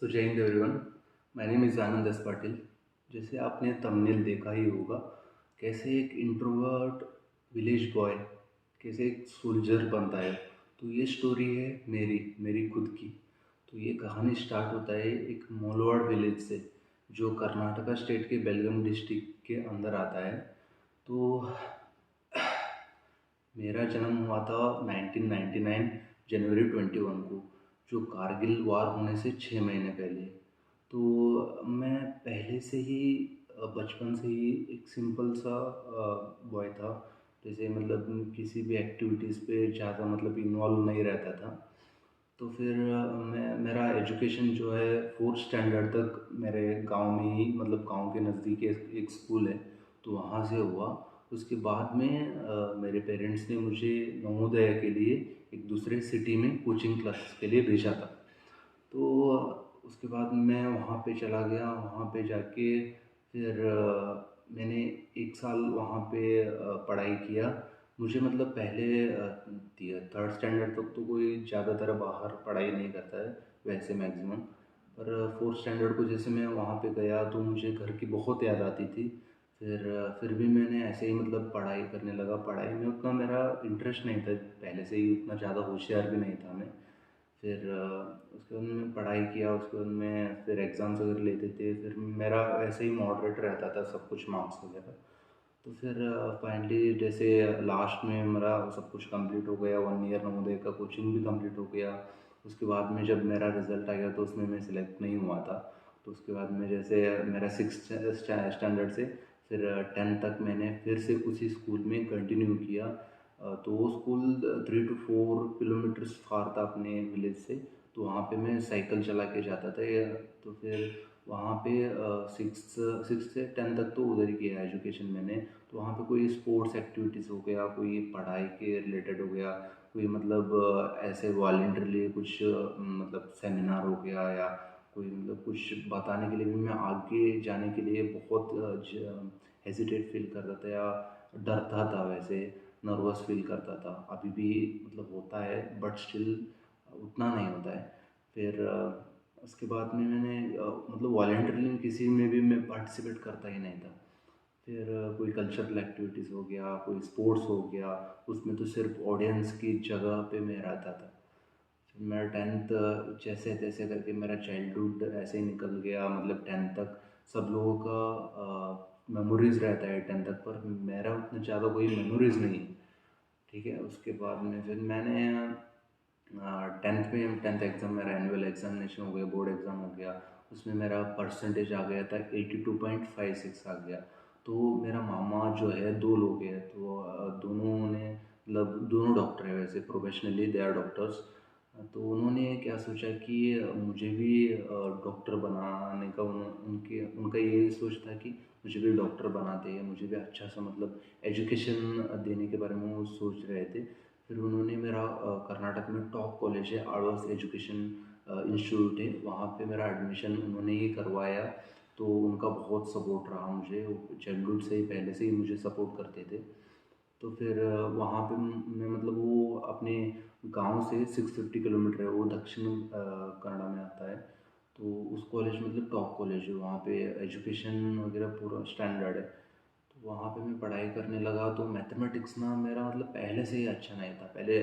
सो जय Hind everyone. My name is Anand S Patil. जैसे आपने थंबनेल देखा ही होगा, कैसे एक इंट्रोवर्ट विलेज बॉय कैसे एक सोल्जर बनता है। तो ये स्टोरी है मेरी खुद की। तो ये कहानी स्टार्ट होता है एक मोलवाड़ विलेज से, जो कर्नाटका स्टेट के बेलगम डिस्ट्रिक्ट के अंदर आता है। तो मेरा जन्म हुआ था 1999 जनवरी 21 को, जो कारगिल वार होने से 6 महीने पहले। तो मैं पहले से ही बचपन से ही एक सिंपल सा बॉय था। जैसे मतलब किसी भी एक्टिविटीज़ पे ज़्यादा मतलब इन्वॉल्व नहीं रहता था। तो फिर मैं मेरा एजुकेशन जो है फोर्थ स्टैंडर्ड तक मेरे गांव में ही, मतलब गांव के नज़दीक एक स्कूल है, तो वहाँ से हुआ। उसके बाद में मेरे पेरेंट्स ने मुझे नवोदय के लिए एक दूसरे सिटी में कोचिंग क्लासेस के लिए भेजा था। तो उसके बाद मैं वहाँ पे चला गया। वहाँ पे जाके फिर मैंने एक साल वहाँ पे पढ़ाई किया। मुझे मतलब पहले थर्ड स्टैंडर्ड तक तो कोई ज़्यादातर बाहर पढ़ाई नहीं करता है वैसे मैक्सिमम। पर फोर्थ स्टैंडर्ड को जैसे मैं वहाँ पे गया तो मुझे घर की बहुत याद आती थी। फिर भी मैंने ऐसे ही मतलब पढ़ाई करने लगा। पढ़ाई में उतना मेरा इंटरेस्ट नहीं था, पहले से ही उतना ज़्यादा होशियार भी नहीं था मैं। फिर उसके बाद मैं पढ़ाई किया। उसके बाद मैं फिर एग्ज़ाम्स वगैरह लेते थे। फिर मेरा ऐसे ही मॉडरेट रहता था सब कुछ, मार्क्स वगैरह। तो फिर फाइनली जैसे लास्ट में मेरा सब कुछ कंप्लीट हो गया, 1 ईयर नवोदय का कोचिंग भी कंप्लीट हो गया। उसके बाद में जब मेरा रिज़ल्ट आ गया तो उसमें मैं सिलेक्ट नहीं हुआ था। तो उसके बाद में जैसे मेरा सिक्स स्टैंडर्ड से फिर 10th तक मैंने फिर से उसी स्कूल में कंटिन्यू किया। तो वो स्कूल 3 to 4 किलोमीटर्स फार था अपने विलेज से। तो वहाँ पे मैं साइकिल चला के जाता था। तो फिर वहाँ पे सिक्स से 10th तक तो उधर ही किया एजुकेशन मैंने। तो वहाँ पे कोई स्पोर्ट्स एक्टिविटीज़ हो गया, कोई पढ़ाई के रिलेटेड हो गया, कोई मतलब ऐसे वॉलेंटरली कुछ मतलब सेमिनार हो गया, या कोई मतलब कुछ बताने के लिए भी मैं आगे जाने के लिए बहुत हेजिटेट फील करता था या डरता था। वैसे नर्वस फील करता था, अभी भी मतलब होता है बट स्टिल उतना नहीं होता है। फिर उसके बाद में मैंने मतलब वॉलेंटरली किसी में भी मैं पार्टिसिपेट करता ही नहीं था। फिर कोई कल्चरल एक्टिविटीज़ हो गया, कोई स्पोर्ट्स हो गया, उसमें तो सिर्फ ऑडियंस की जगह पे मैं रहता था। फिर मेरा 10th जैसे तैसे करके मेरा चाइल्डहुड ऐसे ही निकल गया। मतलब 10th तक सब लोगों का मेमोरीज़ रहता है 10th तक, पर मेरा उतना ज़्यादा कोई मेमोरीज़ नहीं। ठीक है। उसके बाद में फिर मैंने 10th एग्ज़ाम, मेरा एनुअल एग्जामिनेशन हो गया, बोर्ड एग्ज़ाम हो गया। उसमें मेरा परसेंटेज आ गया था 82.56 आ गया। तो मेरा मामा जो है, दो लोग हैं, तो दोनों ने मतलब दोनों डॉक्टर है वैसे, प्रोफेशनली दे आर डॉक्टर्स। तो उन्होंने क्या सोचा कि मुझे भी डॉक्टर बनाने का उनके उनका यही सोच था कि मुझे भी डॉक्टर बनाते हैं, मुझे भी अच्छा सा मतलब एजुकेशन देने के बारे में वो सोच रहे थे। फिर उन्होंने मेरा कर्नाटक में टॉप कॉलेज है, आळवास एजुकेशन इंस्टीट्यूट है, वहाँ पे मेरा एडमिशन उन्होंने ही करवाया। तो उनका बहुत सपोर्ट रहा मुझे, वो चाइल्डहुड से ही पहले से ही मुझे सपोर्ट करते थे। तो फिर वहाँ पे मैं मतलब वो अपने गांव से 650 किलोमीटर है, वो दक्षिण कन्नड़ा में आता है। तो उस कॉलेज मतलब टॉप कॉलेज है, वहाँ पे एजुकेशन वगैरह पूरा स्टैंडर्ड है। तो वहाँ पे मैं पढ़ाई करने लगा। तो मैथमेटिक्स ना मेरा मतलब पहले से ही अच्छा नहीं था। पहले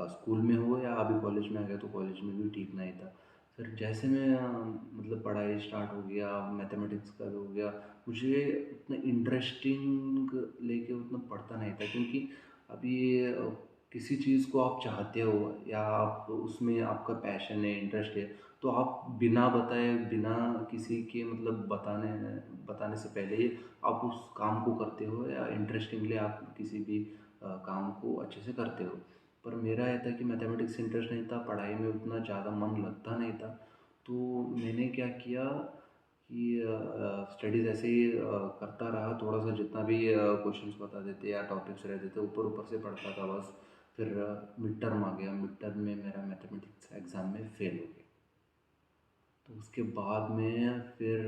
स्कूल में हो या अभी कॉलेज में आ गया तो कॉलेज में भी ठीक नहीं था। फिर जैसे मैं मतलब पढ़ाई स्टार्ट हो गया, मैथमेटिक्स का भी हो गया, मुझे उतना इंटरेस्टिंग लेके उतना पढ़ता नहीं था। क्योंकि अभी किसी चीज़ को आप चाहते हो या आप उसमें आपका पैशन है, इंटरेस्ट है, तो आप बिना बताए, बिना किसी के मतलब बताने से पहले ही आप उस काम को करते हो, या इंटरेस्टिंगली आप किसी भी काम को अच्छे से करते हो। पर मेरा ये था कि मैथमेटिक्स इंटरेस्ट नहीं था, पढ़ाई में उतना ज़्यादा मन लगता नहीं था। तो मैंने क्या किया कि स्टडीज़ ऐसे ही करता रहा, थोड़ा सा जितना भी क्वेश्चंस बता देते या टॉपिक्स रहते थे ऊपर ऊपर से पढ़ता था बस। फिर मिड टर्म आ गया, मिड टर्म में मेरा मैथमेटिक्स एग्ज़ाम में फेल हो गया। तो उसके बाद में फिर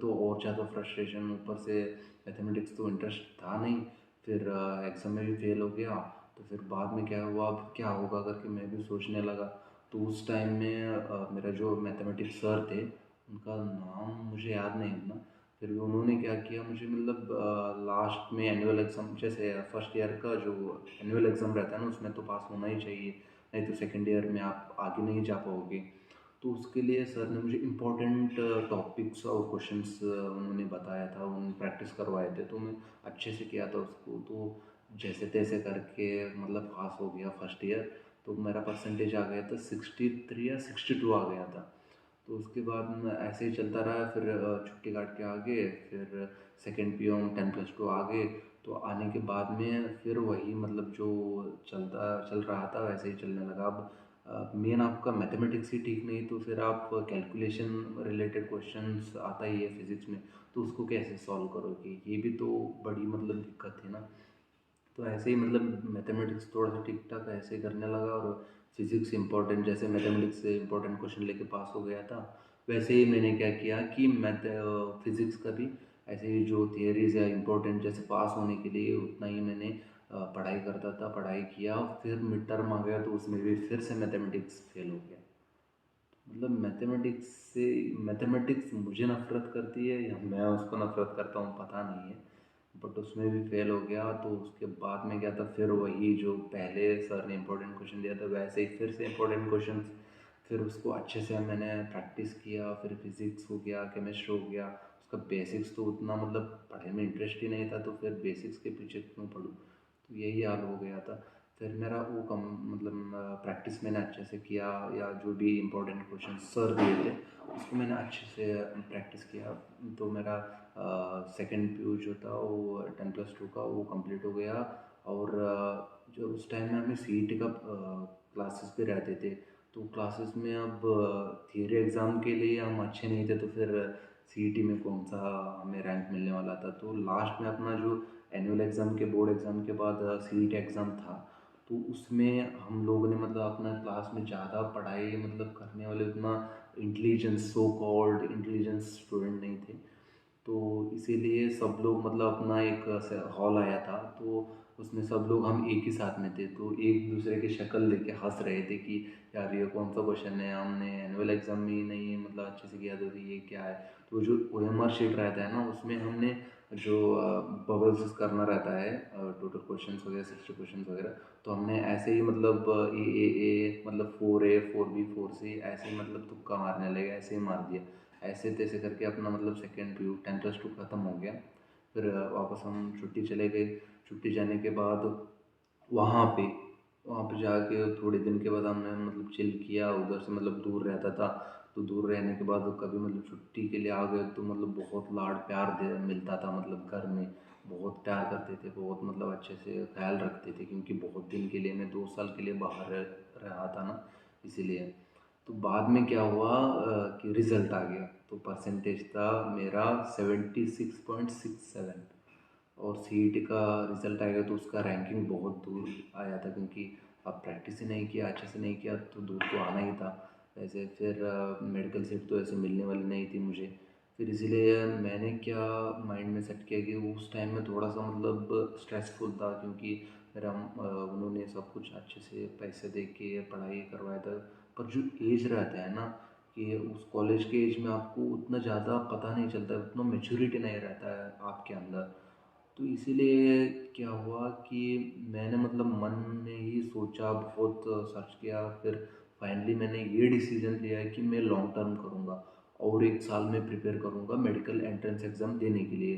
तो और ज़्यादा फ्रस्ट्रेशन, ऊपर से मैथमेटिक्स तो इंटरेस्ट था नहीं। फिर एग्ज़ाम में भी फेल हो गया। तो फिर बाद में क्या हुआ, अब क्या होगा करके मैं भी सोचने लगा। तो उस टाइम में मेरा जो मैथमेटिक्स सर थे, उनका नाम मुझे याद नहीं है ना। फिर भी उन्होंने क्या किया, मुझे मतलब लास्ट में एनुअल एग्ज़ाम, जैसे फर्स्ट ईयर का जो एनुअल एग्ज़ाम रहता है ना, उसमें तो पास होना ही चाहिए, नहीं तो सेकेंड ईयर में आप आगे नहीं जा पाओगे। तो उसके लिए सर ने मुझे इम्पोर्टेंट टॉपिक्स और क्वेश्चंस उन्होंने बताया था, उन्होंने प्रैक्टिस करवाए थे, तो मैं अच्छे से किया था उसको। तो जैसे तैसे करके मतलब पास हो गया फर्स्ट ईयर। तो मेरा परसेंटेज आ गया था 63 या 62 आ गया था। तो उसके बाद मैं ऐसे ही चलता रहा, फिर छुट्टी काट के आ गए, फिर सेकेंड पी हम 10+2 आ गए। तो आने के बाद में फिर वही मतलब जो चल रहा था वैसे ही चलने लगा। अब मेन आपका मैथमेटिक्स ही ठीक नहीं, तो फिर आप कैलकुलेशन रिलेटेड क्वेश्चंस आता ही है फिज़िक्स में, तो उसको कैसे सॉल्व करोगे, ये भी तो बड़ी मतलब दिक्कत है ना। तो ऐसे ही मतलब मैथमेटिक्स थोड़ा सा ठीक ठाक ऐसे ही करने लगा, और फिज़िक्स इंपॉर्टेंट, जैसे मैथमेटिक्स से इंपॉर्टेंट क्वेश्चन लेके पास हो गया था, वैसे ही मैंने क्या किया कि मैथ फिज़िक्स का भी ऐसे ही जो थियरीज है इंपॉर्टेंट, जैसे पास होने के लिए उतना ही मैंने पढ़ाई करता था, पढ़ाई किया। फिर मिड टर्म आ गया तो उसमें भी फिर से मैथमेटिक्स फेल हो गया। मतलब मैथमेटिक्स मुझे नफ़रत करती है या मैं उसको नफ़रत करता हूँ पता नहीं है, बट उसमें भी फेल हो गया। तो उसके बाद में क्या था, फिर वही जो पहले सर ने इम्पोर्टेंट क्वेश्चन दिया था वैसे ही फिर से इम्पोर्टेंट क्वेश्चन, फिर उसको अच्छे से मैंने प्रैक्टिस किया। फिर फिज़िक्स हो गया, केमिस्ट्री हो गया, उसका बेसिक्स तो उतना मतलब पढ़ाई में इंटरेस्ट ही नहीं था, तो फिर बेसिक्स के पीछे क्यों पढ़ूँ, तो यही हाल हो गया था। फिर मेरा वो कम मतलब प्रैक्टिस मैंने अच्छे से किया, या जो भी इम्पोर्टेंट क्वेश्चन सर दिए थे उसको मैंने अच्छे से प्रैक्टिस किया। तो मेरा सेकंड पीयू जो था वो 10+2 का वो कंप्लीट हो गया। और जो उस टाइम में हमें सीईटी का क्लासेस भी रहते थे, तो क्लासेस में अब थियरी एग्ज़ाम के लिए हम अच्छे नहीं थे, तो फिर सीईटी में कौन सा हमें रैंक मिलने वाला था। तो लास्ट में अपना जो एनुअल एग्ज़ाम के बोर्ड एग्ज़ाम के बाद सीईटी एग्ज़ाम था, तो उसमें हम लोगों ने मतलब अपना क्लास में ज़्यादा पढ़ाई मतलब करने वाले उतना intelligence, so called intelligence student नहीं थे। तो इसीलिए सब लोग मतलब अपना एक हॉल आया था, तो उसमें सब लोग हम एक ही साथ में थे, तो एक दूसरे की शक्ल देख के हंस रहे थे कि यार ये कौन सा क्वेश्चन है, हमने एनुअल एग्ज़ाम में ही नहीं मतलब अच्छे से किया, तो ये क्या है। तो जो ओएमआर शीट रहता है ना, उसमें हमने जो बबल्स करना रहता है, टोटल क्वेश्चंस वगैरह 60 क्वेश्चंस वगैरह, तो हमने ऐसे ही मतलब ए मतलब 4A 4B 4C ऐसे ही मतलब तुक्का मारने लगे, ऐसे ही मार दिया। ऐसे तैसे करके अपना मतलब सेकेंड पी यू 10+2 ख़त्म हो गया। फिर वापस हम छुट्टी चले गए। छुट्टी जाने के बाद वहाँ पे वहाँ पे जाके थोड़े दिन के बाद हमने मतलब चिल किया, उधर से मतलब दूर रहता था। तो दूर रहने के बाद कभी मतलब छुट्टी के लिए आ गए तो मतलब बहुत लाड प्यार दे मिलता था, मतलब घर में बहुत प्यार करते थे, बहुत मतलब अच्छे से ख्याल रखते थे, क्योंकि बहुत दिन के लिए मैं 2 साल के लिए बाहर रहा था ना, इसीलिए। तो बाद में क्या हुआ कि रिज़ल्ट आ गया, तो परसेंटेज था मेरा 76.67, और सीईटी का रिज़ल्ट आएगा तो उसका रैंकिंग बहुत दूर आया था, क्योंकि अब प्रैक्टिस ही नहीं किया, अच्छे से नहीं किया, तो दूर तो आना ही था। वैसे फिर मेडिकल सीट तो ऐसे मिलने वाली नहीं थी मुझे। फिर इसीलिए मैंने क्या माइंड में सेट किया कि उस टाइम में थोड़ा सा मतलब स्ट्रेसफुल था, क्योंकि मेरा उन्होंने सब कुछ अच्छे से पैसे दे के पढ़ाई करवाया था। पर जो एज रहता है ना, कि उस कॉलेज के एज में आपको उतना ज़्यादा पता नहीं चलता, उतना मेच्योरिटी नहीं रहता है आपके अंदर। तो इसीलिए क्या हुआ कि मैंने मतलब मन में ही सोचा, बहुत सर्च किया, फिर फाइनली मैंने ये डिसीजन लिया है कि मैं लॉन्ग टर्म करूँगा, और 1 साल में प्रिपेयर करूँगा मेडिकल एंट्रेंस एग्ज़ाम देने के लिए।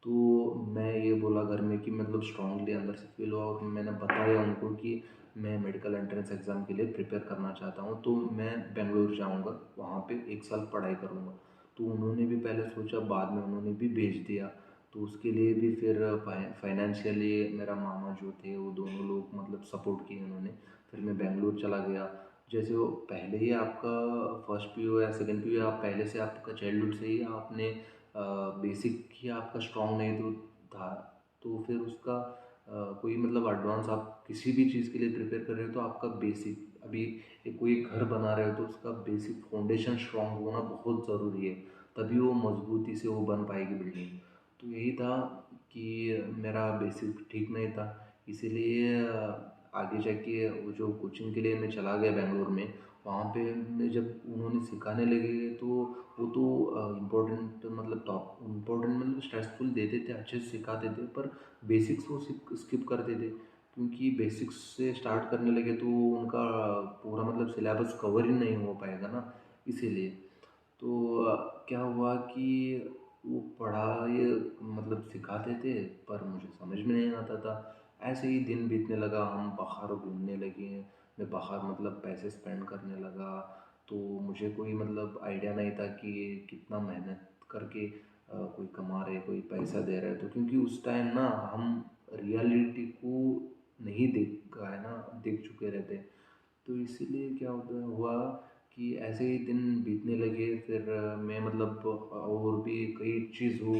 तो मैं ये बोला घर में कि मतलब स्ट्रांगली अंदर से फील हुआ, और मैंने बताया उनको कि मैं मेडिकल एंट्रेंस एग्ज़ाम के लिए प्रिपेयर करना चाहता हूँ, तो मैं बेंगलोर जाऊँगा, वहाँ पे 1 साल पढ़ाई करूँगा। तो उन्होंने भी पहले सोचा, बाद में उन्होंने भी भेज दिया। तो उसके लिए भी फिर फाइनेंशियली मेरा मामा जो थे वो दोनों लोग मतलब सपोर्ट किए उन्होंने। फिर मैं बेंगलोर चला गया। जैसे वो पहले ही आपका फर्स्ट पीयू या सेकंड पीयू, आप पहले से आपका चाइल्डहुड से ही आपने बेसिक ही आपका स्ट्रॉन्ग नहीं तो था, तो फिर उसका कोई मतलब एडवांस आप किसी भी चीज़ के लिए प्रिपेयर कर रहे हो तो आपका बेसिक, अभी कोई घर बना रहे हो तो उसका बेसिक फाउंडेशन स्ट्रॉन्ग होना बहुत ज़रूरी है, तभी वो मजबूती से वो बन पाएगी बिल्डिंग। तो यही था कि मेरा बेसिक ठीक नहीं था, इसीलिए आगे जाके वो जो कोचिंग के लिए मैं चला गया बेंगलोर में, वहाँ पे मैं जब उन्होंने सिखाने लगे तो वो तो इम्पोर्टेंट मतलब टॉप इम्पोर्टेंट मतलब स्ट्रेसफुल देते थे, अच्छे से सिखाते थे, पर बेसिक्स वो स्किप करते थे, क्योंकि बेसिक्स से स्टार्ट करने लगे तो उनका पूरा मतलब सिलेबस कवर ही नहीं हो पाएगा ना, इसीलिए। तो क्या हुआ कि वो पढ़ाई मतलब सिखाते थे, पर मुझे समझ में नहीं आता था। ऐसे ही दिन बीतने लगा, हम बाहर घूमने लगे, मैं बाहर मतलब पैसे स्पेंड करने लगा। तो मुझे कोई मतलब आइडिया नहीं था कि कितना मेहनत करके कोई कमा रहे, कोई पैसा दे रहा है, तो क्योंकि उस टाइम ना हम रियलिटी को नहीं देख है ना, देख चुके रहते। तो इसीलिए क्या होता हुआ कि ऐसे ही दिन बीतने लगे, फिर मैं मतलब और भी कई चीज़ों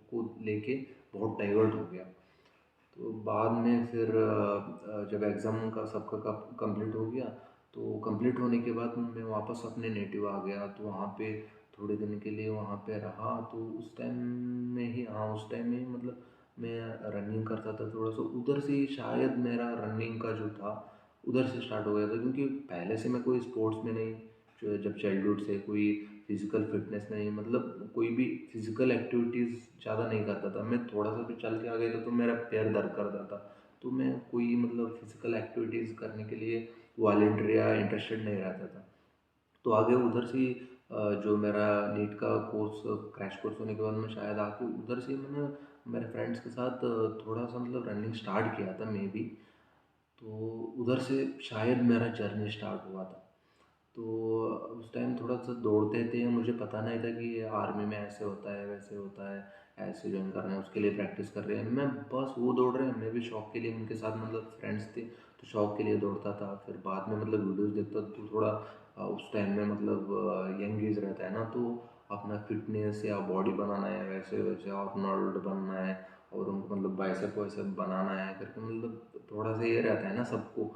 को लेके बहुत डाइवर्ट हो गया। तो बाद में फिर जब एग्ज़ाम का सबका कंप्लीट हो गया, तो कंप्लीट होने के बाद मैं वापस अपने नेटिव आ गया, तो वहाँ पे थोड़े दिन के लिए वहाँ पे रहा। तो उस टाइम में ही, हाँ उस टाइम में ही मतलब मैं रनिंग करता था थोड़ा सा, उधर से ही शायद मेरा रनिंग का जो था उधर से स्टार्ट हो गया था, क्योंकि पहले से मैं कोई स्पोर्ट्स में नहीं, जब चाइल्डहुड से कोई फिजिकल फिटनेस में नहीं, मतलब कोई भी फिजिकल एक्टिविटीज़ ज़्यादा नहीं करता था। मैं थोड़ा सा भी चल के आ गया था तो मेरा पैर दर्द करता था। तो मैं कोई मतलब फिजिकल एक्टिविटीज़ करने के लिए वॉलंटियर या इंटरेस्टेड नहीं रहता था। तो आगे उधर से ही जो मेरा नीट का कोर्स क्रैश कोर्स होने के बाद मैं शायद आके उधर से ही मैंने मेरे फ्रेंड्स के साथ थोड़ा सा मतलब रनिंग स्टार्ट किया था मे बी। तो उधर से शायद मेरा जर्नी स्टार्ट हुआ था। तो उस टाइम थोड़ा सा दौड़ते थे, मुझे पता नहीं था कि आर्मी में ऐसे होता है वैसे होता है, ऐसे ज्वाइन करना है, उसके लिए प्रैक्टिस कर रहे हैं। मैं बस वो दौड़ रहे हैं, मैं भी शौक के लिए उनके साथ मतलब फ्रेंड्स थे तो शौक के लिए दौड़ता था। फिर बाद में मतलब वीडियोस देखता तो थोड़ा उस टाइम में मतलब यंग एज रहता है ना, तो अपना फिटनेस या बॉडी बनाना है, वैसे वैसे आर्नोल्ड बनना है और उनको मतलब बाइसेप वाइसेप बनाना है करके, मतलब थोड़ा सा ये रहता है ना सबको।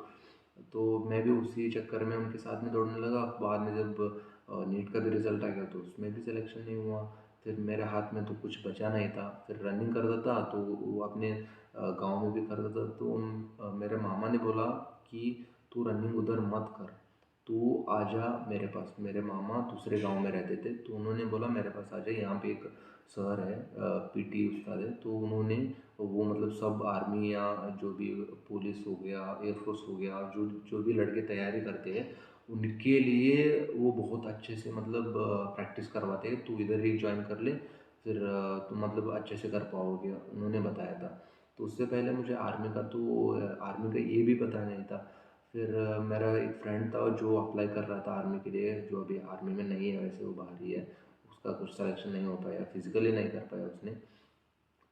तो मैं भी उसी चक्कर में उनके साथ में दौड़ने लगा। बाद में जब नीट का भी रिजल्ट आ गया तो उसमें भी सिलेक्शन नहीं हुआ। फिर मेरे हाथ में तो कुछ बचा नहीं था, फिर रनिंग करता था तो वो अपने गांव में भी करता था। तो मेरे मामा ने बोला कि तू रनिंग उधर मत कर, तू आजा मेरे पास। मेरे मामा दूसरे गांव में रहते थे, तो उन्होंने बोला मेरे पास आजा, यहाँ पे एक सर है पीटी उस्ताद है, तो उन्होंने वो मतलब सब आर्मी या जो भी पुलिस हो गया, एयरफोर्स हो गया, जो जो भी लड़के तैयारी करते हैं उनके लिए वो बहुत अच्छे से मतलब प्रैक्टिस करवाते हैं। तू इधर ही ज्वाइन कर ले, फिर तू मतलब अच्छे से कर पाओगे, उन्होंने बताया था। तो उससे पहले मुझे आर्मी का तो आर्मी का ये भी पता नहीं था। फिर मेरा एक फ्रेंड था जो अप्लाई कर रहा था आर्मी के लिए, जो अभी आर्मी में नहीं है, वैसे वो बाहर ही है, उसका कुछ सिलेक्शन नहीं हो पाया, फिजिकली नहीं कर पाया उसने।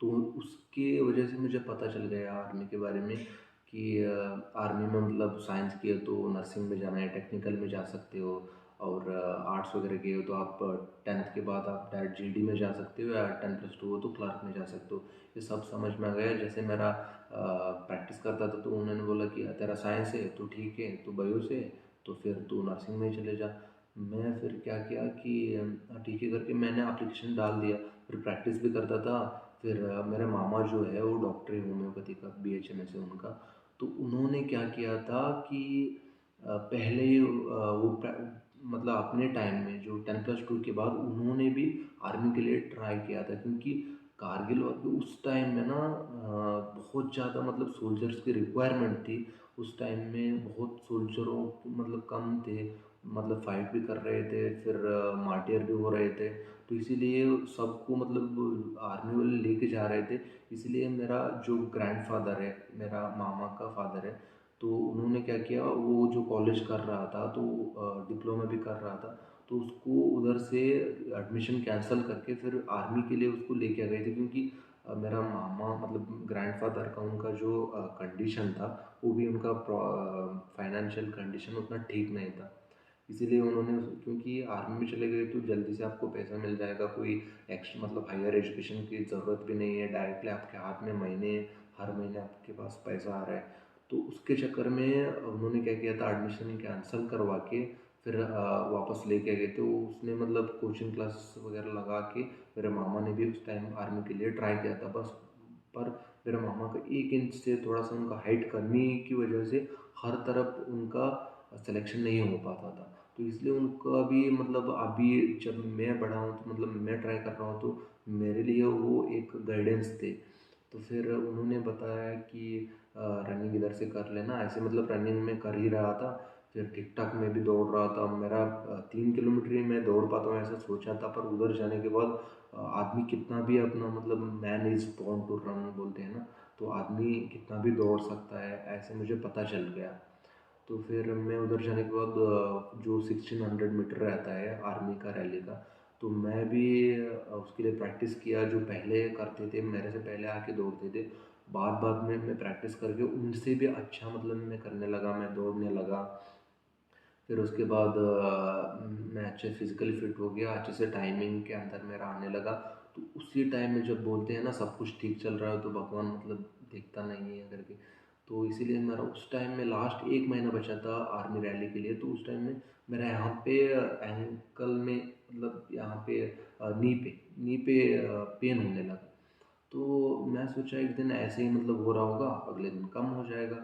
तो उसके वजह से मुझे पता चल गया आर्मी के बारे में कि आर्मी में मतलब साइंस किए तो नर्सिंग में जाना है, टेक्निकल में जा सकते हो, और आर्ट्स वगैरह किए हो तो आप 10th के बाद आप डायरेक्ट जीडी में जा सकते हो, या 10+2 हो तो क्लर्क में जा सकते हो। ये सब समझ में आ गया। जैसे मेरा प्रैक्टिस करता था तो उन्होंने बोला कि तेरा साइंस है तो ठीक है, तो बायो से है, तो फिर तू नर्सिंग में ही चले जा। मैं फिर क्या किया कि ठीक है करके मैंने एप्लीकेशन डाल दिया, फिर प्रैक्टिस भी करता था। फिर मेरे मामा जो है वो डॉक्टर है होम्योपैथी का, BHMS है उनका। तो उन्होंने क्या किया था कि पहले ही मतलब अपने टाइम में जो 10+2 के बाद उन्होंने भी आर्मी के लिए ट्राई किया था, क्योंकि कारगिल वॉर के उस टाइम में ना बहुत ज़्यादा मतलब सोल्जर्स की रिक्वायरमेंट थी। उस टाइम में बहुत सोल्जरों मतलब कम थे, मतलब फाइट भी कर रहे थे, फिर मार्टियर भी हो रहे थे। तो इसीलिए सबको मतलब आर्मी वाले लेके जा रहे थे। इसलिए मेरा जो ग्रैंडफादर है, मेरा मामा का फादर है, तो उन्होंने क्या किया, वो जो कॉलेज कर रहा था तो डिप्लोमा भी कर रहा था, तो उसको उधर से एडमिशन कैंसिल करके फिर आर्मी के लिए उसको लेके आ गए थे, क्योंकि मेरा मामा मतलब ग्रैंडफादर का उनका जो कंडीशन था, वो भी उनका फाइनेंशियल कंडीशन उतना ठीक नहीं था। इसीलिए उन्होंने क्योंकि आर्मी में चले गए तो जल्दी से आपको पैसा मिल जाएगा, कोई एक्स्ट्रा मतलब हायर एजुकेशन की ज़रूरत भी नहीं है, डायरेक्टली आपके हाथ में महीने हर महीने आपके पास पैसा आ रहा है। तो उसके चक्कर में उन्होंने क्या किया था, एडमिशन कैंसिल करवा के फिर वापस लेके गए। तो उसने मतलब कोचिंग क्लास वगैरह लगा के, मेरे मामा ने भी उस टाइम आर्मी के लिए ट्राई किया था बस। पर मेरे मामा का 1 इंच से थोड़ा-सा उनका हाइट कमी की वजह से हर तरफ उनका सिलेक्शन नहीं हो पाता था। तो इसलिए उनका भी मतलब अभी जब मैं बड़ा हूँ तो मतलब मैं ट्राई कर रहा हूँ तो मेरे लिए वो एक गाइडेंस थे। तो फिर उन्होंने बताया कि रनिंग इधर से कर लेना, ऐसे मतलब रनिंग में कर ही रहा था। फिर ठीक-ठाक मैं भी दौड़ रहा था, मेरा 3 किलोमीटर ही मैं दौड़ पाता हूँ ऐसा सोचा था, पर उधर जाने के बाद आदमी कितना भी अपना मतलब man is born to run बोलते हैं ना, तो आदमी कितना भी दौड़ सकता है, ऐसे मुझे पता चल गया। तो फिर मैं उधर जाने के बाद जो 1600 मीटर रहता है आर्मी का रैली का, तो मैं भी उसके लिए प्रैक्टिस किया। जो पहले करते थे, मेरे से पहले आके दौड़ते थे, बाद बाद में मैं प्रैक्टिस करके उनसे भी अच्छा मतलब मैं करने लगा, मैं दौड़ने लगा। फिर उसके बाद मैं अच्छे फिजिकली फिट हो गया, अच्छे से टाइमिंग के अंदर मेरा आने लगा। तो उसी टाइम में जब बोलते हैं ना सब कुछ ठीक चल रहा है तो भगवान मतलब देखता नहीं है करके, तो इसीलिए मेरा उस टाइम में लास्ट 1 महीना बचा था आर्मी रैली के लिए। तो उस टाइम में मेरा यहाँ पे एंकल में मतलब यहाँ पे नी पे पेन होने लगा। तो मैं सोचा एक दिन ऐसे ही मतलब हो रहा होगा, अगले दिन कम हो जाएगा,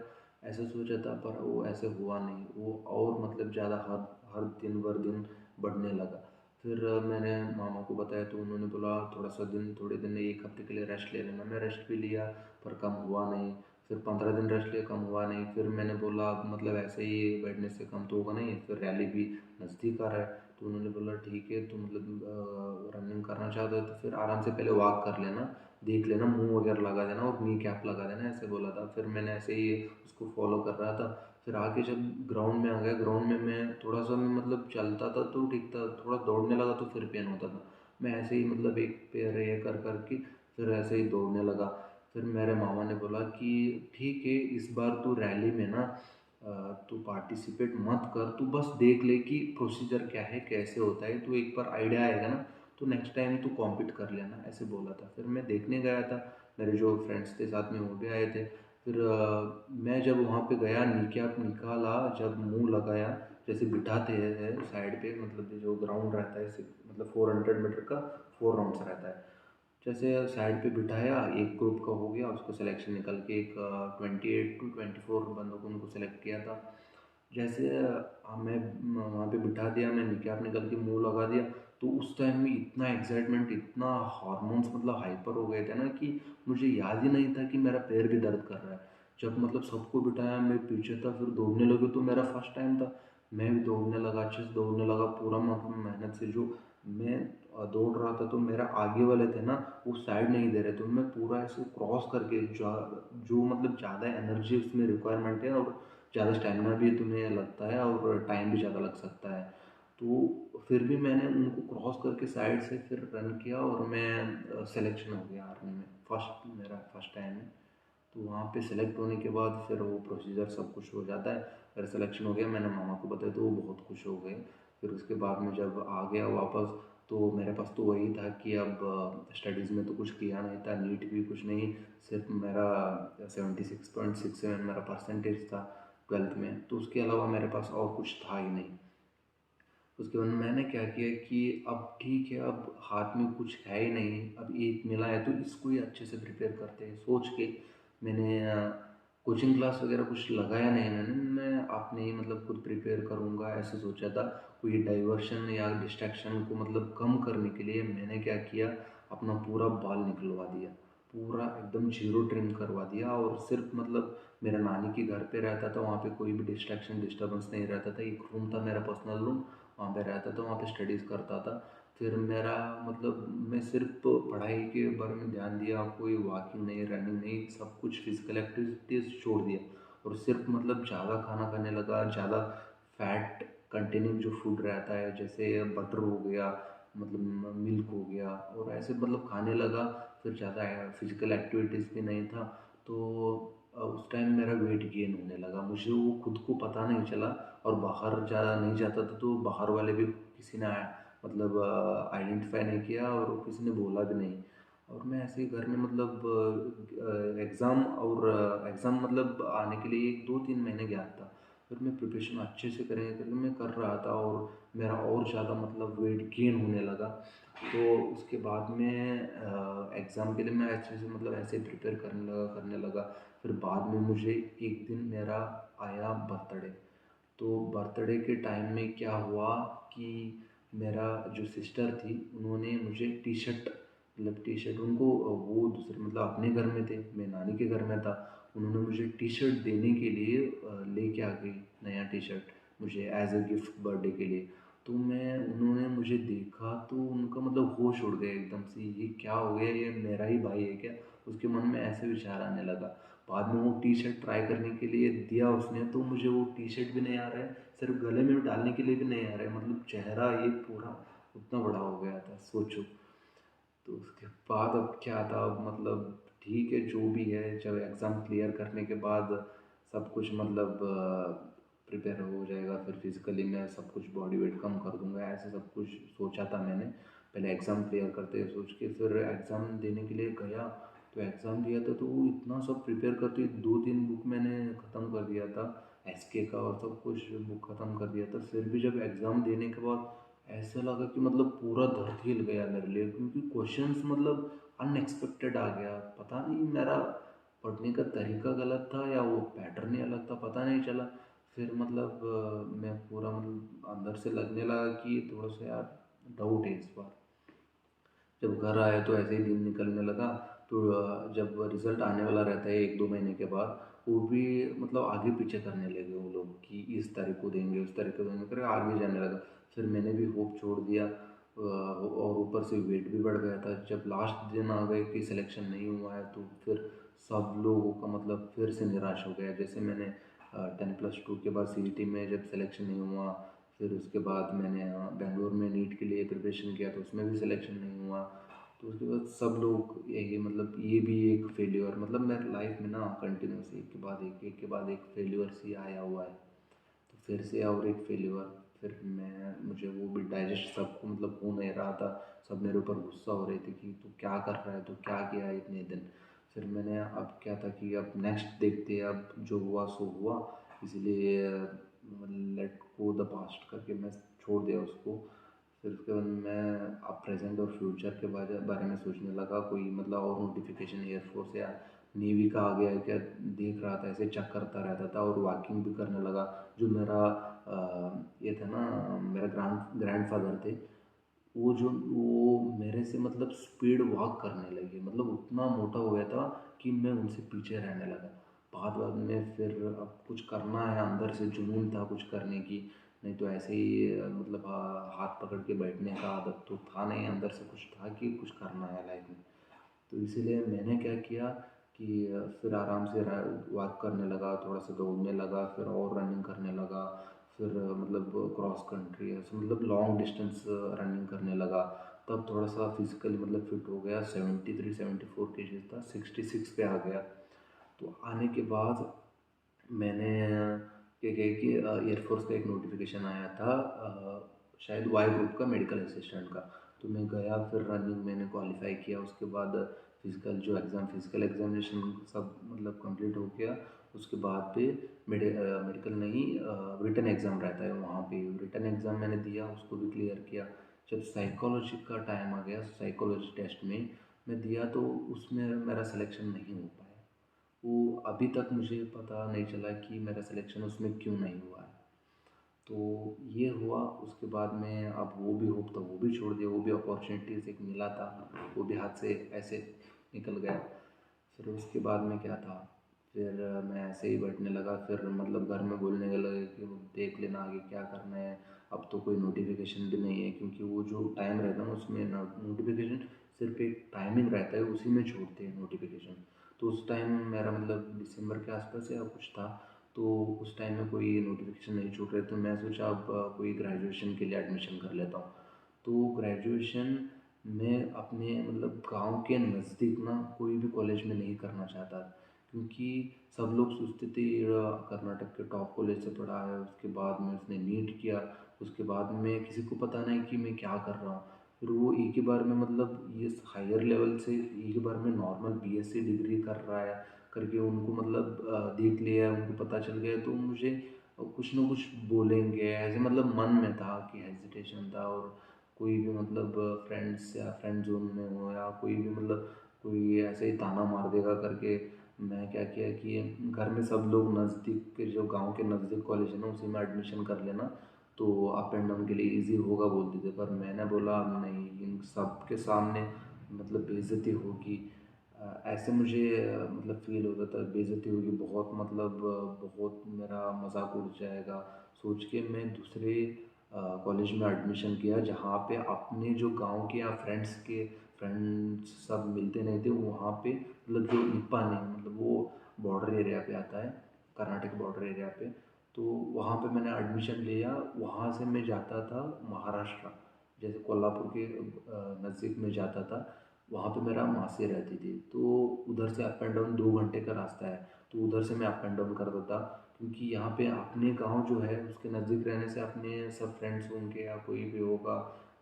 ऐसा सोचा था। पर वो ऐसे हुआ नहीं, वो और मतलब ज़्यादा हर हर दिन भर दिन बढ़ने लगा। फिर मैंने मामा को बताया तो उन्होंने बोला थोड़े दिन 1 हफ्ते के लिए रेस्ट ले लेना। मैं रेस्ट भी लिया पर कम हुआ नहीं। फिर 15 दिन रेस्ट लिया, कम हुआ नहीं। फिर मैंने बोला अब मतलब ऐसे ही बैठने से कम तो होगा नहीं, फिर रैली भी नज़दीक आ रहा है। तो उन्होंने बोला ठीक है, तो मतलब रनिंग करना चाहते हो तो फिर आराम से पहले वॉक कर लेना, देख लेना, मुँह वगैरह लगा देना और नी कैप लगा देना, ऐसे बोला था। फिर मैंने ऐसे ही उसको फॉलो कर रहा था। फिर आगे जब ग्राउंड में आ गया, ग्राउंड में मैं थोड़ा सा मैं मतलब चलता था तो ठीक था, थोड़ा दौड़ने लगा तो फिर पेन होता था। मैं ऐसे ही मतलब एक पैर ये कर कर के फिर ऐसे ही दौड़ने लगा। फिर मेरे मामा ने बोला कि ठीक है, इस बार तू रैली में ना तू पार्टिसिपेट मत कर, तू बस देख ले कि प्रोसीजर क्या है, कैसे होता है, तो एक बार आइडिया आएगा ना तो नेक्स्ट टाइम तू कॉम्पीट कर लेना, ऐसे बोला था। फिर मैं देखने गया था, मेरे जो फ्रेंड्स थे साथ में वो भी आए थे। फिर मैं जब वहाँ पे गया, नीकैप निकाला, जब मुंह लगाया, जैसे बिठाते हैं साइड पे, मतलब जो ग्राउंड रहता है मतलब 400 मीटर का 4 राउंड्स रहता है, जैसे साइड पे बिठाया, एक ग्रुप का हो गया, उसको सिलेक्शन निकल के एक 28 to 24 बंदों को उनको सेलेक्ट किया था। जैसे मैं वहाँ पे बिठा दिया, मैं निकाब निकल के मुंह लगा दिया, तो उस टाइम में इतना एक्साइटमेंट, इतना हार्मोन्स मतलब हाइपर हो गए थे ना कि मुझे याद ही नहीं था कि मेरा पैर भी दर्द कर रहा है। जब मतलब सबको बिठाया, मैं पीछे था, फिर दौड़ने लगे तो मेरा फर्स्ट टाइम था। मैं भी दौड़ने लगा, अच्छे से दौड़ने लगा, पूरा मतलब मेहनत से। जो मैं दौड़ रहा था तो मेरा आगे वाले थे ना, वो साइड नहीं दे रहे, तो मैं पूरा ऐसे क्रॉस करके जो मतलब ज़्यादा एनर्जी उसमें रिक्वायरमेंट है और ज़्यादा स्टेमिना भी तुम्हें लगता है और टाइम भी ज़्यादा लग सकता है। तो फिर भी मैंने उनको क्रॉस करके साइड से फिर रन किया और मैं सिलेक्शन हो गया आर्मी में, फर्स्ट मेरा फर्स्ट टाइम है। तो वहाँ पे सेलेक्ट होने के बाद फिर वो प्रोसीजर सब कुछ हो जाता है। फिर सिलेक्शन हो गया, मैंने मामा को बताया तो वो बहुत खुश हो गए। फिर उसके बाद में जब आ गया वापस, तो मेरे पास तो वही था कि अब स्टडीज़ में तो कुछ किया नहीं था, नीट भी कुछ नहीं, सिर्फ मेरा 76.67 मेरा परसेंटेज था 12th में, तो उसके अलावा मेरे पास और कुछ था ही नहीं। उसके बाद मैंने क्या किया कि अब ठीक है, अब हाथ में कुछ है ही नहीं, अब एक मिला है तो इसको ही अच्छे से प्रिपेयर करते हैं सोच के मैंने कोचिंग क्लास वगैरह कुछ लगाया नहीं। मैं अपने ही मतलब खुद प्रिपेयर करूँगा ऐसे सोचा था। कोई डाइवर्शन या डिस्ट्रैक्शन को मतलब कम करने के लिए मैंने क्या किया, अपना पूरा बाल निकलवा दिया, पूरा एकदम जीरो ट्रिम करवा दिया। और सिर्फ मतलब मेरा नानी के घर पे रहता था, वहाँ पे कोई भी डिस्ट्रैक्शन डिस्टर्बेंस नहीं रहता था। एक रूम था मेरा पर्सनल रूम, वहाँ पे रहता था, वहाँ पे स्टडीज़ करता था। फिर मेरा मतलब मैं सिर्फ पढ़ाई के बारे में ध्यान दिया, कोई वॉकिंग नहीं, रनिंग नहीं, सब कुछ फिजिकल एक्टिविटीज़ छोड़ दिया। और सिर्फ मतलब ज़्यादा खाना खाने लगा, ज़्यादा फैट कंटेनिंग जो फूड रहता है, जैसे बटर हो गया, मतलब मिल्क हो गया, और ऐसे मतलब खाने लगा। फिर ज़्यादा फिजिकल एक्टिविटीज़ भी नहीं था। तो उस टाइम मेरा वेट गेन होने लगा, मुझे वो खुद को पता नहीं चला। और बाहर ज़्यादा नहीं जाता था तो बाहर वाले भी किसी ने मतलब आइडेंटिफाई नहीं किया और किसी ने बोला भी नहीं। और मैं ऐसे ही घर में मतलब एग्ज़ाम मतलब आने के लिए 2-3 महीने गया था। फिर मैं प्रिपरेशन अच्छे से करेंगे करके मैं कर रहा था और मेरा और ज़्यादा मतलब वेट गेन होने लगा। तो उसके बाद में एग्ज़ाम के लिए मैं अच्छे से मतलब ऐसे प्रिपेयर करने लगा। फिर बाद में मुझे एक दिन मेरा आया बर्थडे। तो बर्थडे के टाइम में क्या हुआ कि मेरा जो सिस्टर थी उन्होंने मुझे टी शर्ट मतलब टी शर्ट उनको वो दूसरे मतलब अपने घर में थे, मैं नानी के घर में था। उन्होंने मुझे टी शर्ट देने के लिए लेके आ गई नया टी शर्ट मुझे एज अ गिफ्ट बर्थडे के लिए। तो मैं उन्होंने मुझे देखा तो उनका मतलब होश उड़ गया एकदम से, ये क्या हो गया, ये मेरा ही भाई है क्या? उसके मन में ऐसे विचार आने लगा। बाद में वो टी शर्ट ट्राई करने के लिए दिया उसने, तो मुझे वो टी शर्ट भी नहीं आ रहा है, सिर्फ गले में डालने के लिए भी नहीं आ रहा है, मतलब चेहरा ये पूरा उतना बड़ा हो गया था, सोचो। तो उसके बाद अब क्या था, अब मतलब ठीक है जो भी है, जब एग्ज़ाम क्लियर करने के बाद सब कुछ मतलब प्रिपेयर हो जाएगा, फिर फिज़िकली मैं सब कुछ बॉडी वेट कम कर दूंगा, ऐसे सब कुछ सोचा था मैंने। पहले एग्ज़ाम क्लियर करते हैं सोच के, फिर एग्ज़ाम देने के लिए गया। तो एग्ज़ाम दिया था तो वो इतना सब प्रिपेयर करते 2-3 बुक मैंने ख़त्म कर दिया था, एसके का और सब कुछ बुक ख़त्म कर दिया था। फिर भी जब एग्ज़ाम देने के बाद ऐसा लगा कि मतलब पूरा धरती हिल गया मेरे लिए, क्योंकि क्वेश्चंस मतलब अनएक्सपेक्टेड आ गया। पता नहीं मेरा पढ़ने का तरीका गलत था या वो पैटर्न ही अलग था, पता नहीं चला। फिर मतलब मैं पूरा मतलब अंदर से लगने लगा कि थोड़ा सा यार डाउट है इस बार। जब घर आया तो ऐसे ही दिन निकलने लगा। तो जब रिज़ल्ट आने वाला रहता है 1-2 महीने के बाद, वो भी मतलब आगे पीछे करने लगे वो लोग कि इस तारीख को देंगे उस तारीख को देंगे करके आगे जाने लगा। फिर मैंने भी होप छोड़ दिया, और ऊपर से वेट भी बढ़ गया था। जब लास्ट दिन आ गए कि सिलेक्शन नहीं हुआ है, तो फिर सब लोगों का मतलब फिर से निराश हो गया। जैसे मैंने 10+2 के बाद सीईटी में जब सिलेक्शन नहीं हुआ, फिर उसके बाद मैंने बेंगलोर में नीट के लिए प्रिपरेशन किया तो उसमें भी सिलेक्शन नहीं हुआ। तो उसके बाद सब लोग यही मतलब ये भी एक फेल्योर, मतलब मेरे लाइफ में ना कंटिन्यूस एक के बाद एक फेल्योर सी आया हुआ है। तो फिर से और एक फेल्योर। फिर मैं मुझे वो भी डाइजेस्ट सबको मतलब हो नहीं रहा था। सब मेरे ऊपर गुस्सा हो रहे थे कि तू क्या कर रहा है, तू क्या किया है इतने दिन। फिर मैंने अब क्या था कि अब नेक्स्ट देखते हैं, अब जो हुआ सो हुआ, इसलिए लेट गो द पास्ट करके मैं छोड़ दिया उसको। फिर उसके बाद मैं अब प्रेजेंट और फ्यूचर के बारे बारे में सोचने लगा, कोई मतलब और नोटिफिकेशन एयरफोर्स या नेवी का आ गया है क्या, देख रहा था, ऐसे चेक करता रहता था और वॉकिंग भी करने लगा। जो मेरा ये था ना, मेरा ग्रैंडफादर थे, वो मेरे से मतलब स्पीड वॉक करने लगे, मतलब उतना मोटा हो गया था कि मैं उनसे पीछे रहने लगा। बाद बाद में फिर अब कुछ करना है, अंदर से जुनून था कुछ करने की, नहीं तो ऐसे ही मतलब हाथ पकड़ के बैठने का आदत तो था नहीं, अंदर से कुछ था कि कुछ करना है लाइफ में। तो इसीलिए मैंने क्या किया कि फिर आराम से वॉक करने लगा, थोड़ा सा दौड़ने लगा, फिर और रनिंग करने लगा। फिर मतलब क्रॉस कंट्री ऐसे मतलब लॉन्ग डिस्टेंस रनिंग करने लगा। तब थोड़ा सा फिजिकली मतलब फिट हो गया, 73-74 केजीज था, 66 पे आ गया। तो आने के बाद मैंने क्या किया कि एयरफोर्स का एक नोटिफिकेशन आया था, शायद वाई ग्रुप का मेडिकल असिस्टेंट का। तो मैं गया, फिर रनिंग मैंने क्वालिफाई किया। उसके बाद फिजिकल एग्जामिनेशन सब मतलब कंप्लीट हो गया। उसके बाद पे मेडिकल नहीं, रिटन एग्ज़ाम रहता है वहाँ पे, रिटन एग्ज़ाम मैंने दिया, उसको भी क्लियर किया। जब साइकोलॉजी का टाइम आ गया, साइकोलॉजी टेस्ट में मैं दिया तो उसमें मेरा सिलेक्शन नहीं हो पाया। वो अभी तक मुझे पता नहीं चला कि मेरा सिलेक्शन उसमें क्यों नहीं हुआ है। तो ये हुआ। उसके बाद में अब वो भी होप था वो भी छोड़ दिया, वो भी अपॉर्चुनिटीज़ एक मिला था, वो भी हाथ से ऐसे निकल गया। फिर उसके बाद में क्या था, फिर मैं ऐसे ही बैठने लगा। फिर मतलब घर में बोलने के लगे कि वो देख लेना आगे क्या करना है, अब तो कोई नोटिफिकेशन भी नहीं है, क्योंकि वो जो टाइम रहता है ना उसमें नोटिफिकेशन सिर्फ एक टाइमिंग रहता है, उसी में छोड़ते हैं नोटिफिकेशन। तो उस टाइम मेरा मतलब दिसंबर के आसपास या कुछ था, तो उस टाइम में कोई नोटिफिकेशन नहीं छूट रहे, तो मैं सोचा अब कोई ग्रेजुएशन के लिए एडमिशन कर लेता हूँ। तो ग्रेजुएशन मैं अपने मतलब गांव के नज़दीक ना कोई भी कॉलेज में नहीं करना चाहता, क्योंकि सब लोग सोचते थे कर्नाटक के टॉप कॉलेज से पढ़ा है, उसके बाद में उसने नीट किया, उसके बाद में किसी को पता नहीं कि मैं क्या कर रहा हूँ। फिर वो एक ही बार में मतलब ये हायर लेवल से एक ही बार में नॉर्मल बीएससी डिग्री कर रहा है करके उनको मतलब देख लिया, उनको पता चल गया, तो मुझे कुछ ना कुछ बोलेंगे ऐसे मतलब मन में था कि हेजिटेशन था। और कोई भी मतलब फ्रेंड्स या फ्रेंड जोन में हो या कोई भी मतलब कोई ऐसे ही ताना मार देगा करके मैं क्या किया कि घर में सब लोग नज़दीक के जो गांव के नज़दीक कॉलेज है ना उसी में एडमिशन कर लेना, तो अप एंड डाउन के लिए इजी होगा बोलते थे। पर मैंने बोला नहीं, इन सब के सामने मतलब बेइज्जती होगी, ऐसे मुझे मतलब फ़ील होता था बेइज्जती होगी बहुत, मतलब बहुत मेरा मजाक उड़ जाएगा सोच के मैं दूसरे कॉलेज में एडमिशन किया जहाँ पे अपने जो गांव के या फ्रेंड्स सब मिलते नहीं थे वहाँ पे, मतलब जो निप्पानी मतलब वो बॉर्डर एरिया पे आता है, कर्नाटक बॉर्डर एरिया पे। तो वहाँ पे मैंने एडमिशन लिया, वहाँ से मैं जाता था महाराष्ट्र, जैसे कोल्हापुर के नज़दीक में जाता था, वहाँ पे मेरा मासी रहती थी, तो उधर से अप एंड डाउन 2 घंटे का रास्ता है, तो उधर से मैं अप एंड डाउन करता था। क्योंकि यहाँ पे अपने गांव जो है उसके नज़दीक रहने से अपने सब फ्रेंड्स होंगे या कोई भी होगा